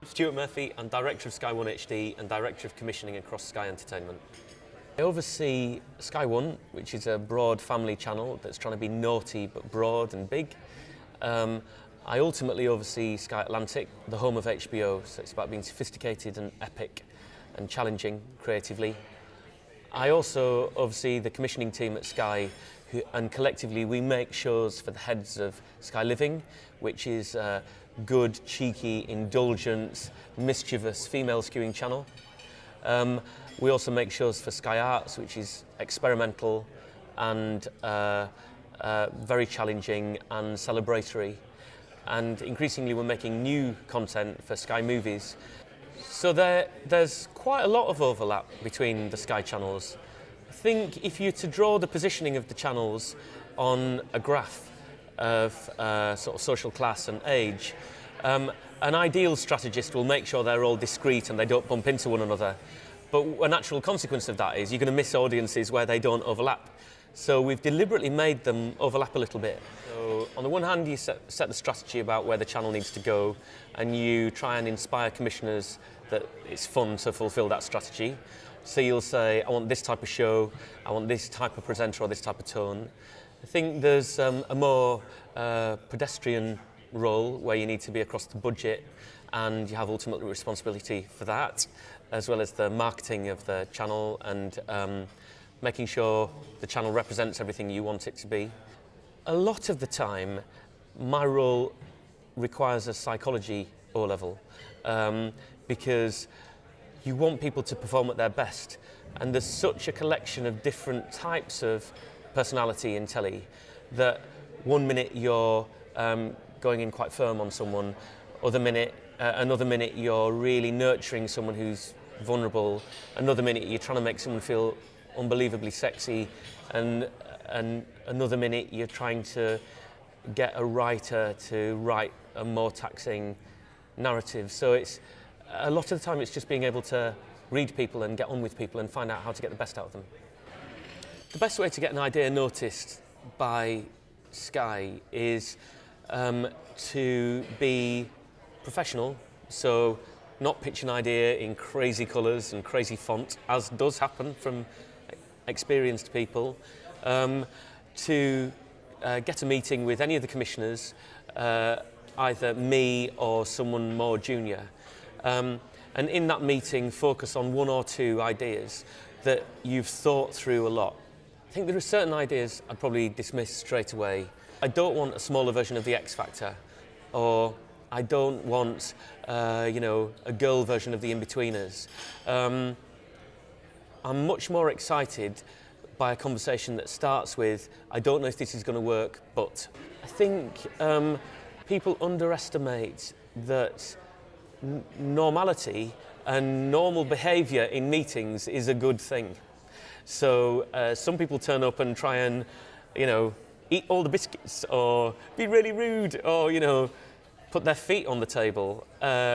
Stuart Murphy, I'm Director of Sky One HD and Director of Commissioning across Sky Entertainment. I oversee Sky One, which is a broad family channel that's trying to be naughty but broad and big. I ultimately oversee Sky Atlantic, the home of HBO, so it's about being sophisticated and epic and challenging creatively. I also oversee the commissioning team at Sky, and collectively we make shows for the heads of Sky Living, which is a good, cheeky, indulgent, mischievous, female-skewing channel. We also make shows for Sky Arts, which is experimental and very challenging and celebratory. And increasingly we're making new content for Sky Movies. So there's quite a lot of overlap between the Sky channels. I think if you're to draw the positioning of the channels on a graph of sort of social class and age, an ideal strategist will make sure they're all discreet and they don't bump into one another. But a natural consequence of that is you're going to miss audiences where they don't overlap. So we've deliberately made them overlap a little bit. So on the one hand, you set the strategy about where the channel needs to go, and you try and inspire commissioners that it's fun to fulfil that strategy. So you'll say, I want this type of show, I want this type of presenter or this type of tone. I think there's a more pedestrian role where you need to be across the budget, and you have ultimate responsibility for that, as well as the marketing of the channel and making sure the channel represents everything you want it to be. A lot of the time, my role requires a psychology O-level because you want people to perform at their best, and there's such a collection of different types of personality in telly that one minute you're going in quite firm on someone, another minute you're really nurturing someone who's vulnerable, another minute you're trying to make someone feel unbelievably sexy, and another minute you're trying to get a writer to write a more taxing narrative. So it's a lot of the time it's just being able to read people and get on with people and find out how to get the best out of them. The best way to get an idea noticed by Sky is to be professional, so not pitch an idea in crazy colours and crazy font, as does happen from experienced people, to get a meeting with any of the commissioners, either me or someone more junior, and in that meeting focus on one or two ideas that you've thought through a lot. I think there are certain ideas I'd probably dismiss straight away. I don't want a smaller version of the X Factor, or I don't want a girl version of the In-Betweeners. I'm much more excited by a conversation that starts with, I don't know if this is going to work, but. I think people underestimate that normality and normal behaviour in meetings is a good thing. So some people turn up and try and, eat all the biscuits, or be really rude, or, put their feet on the table,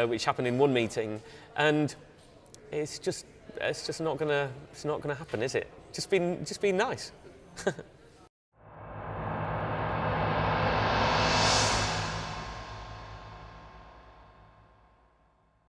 which happened in one meeting, and it's just not gonna happen, is it? Just be nice.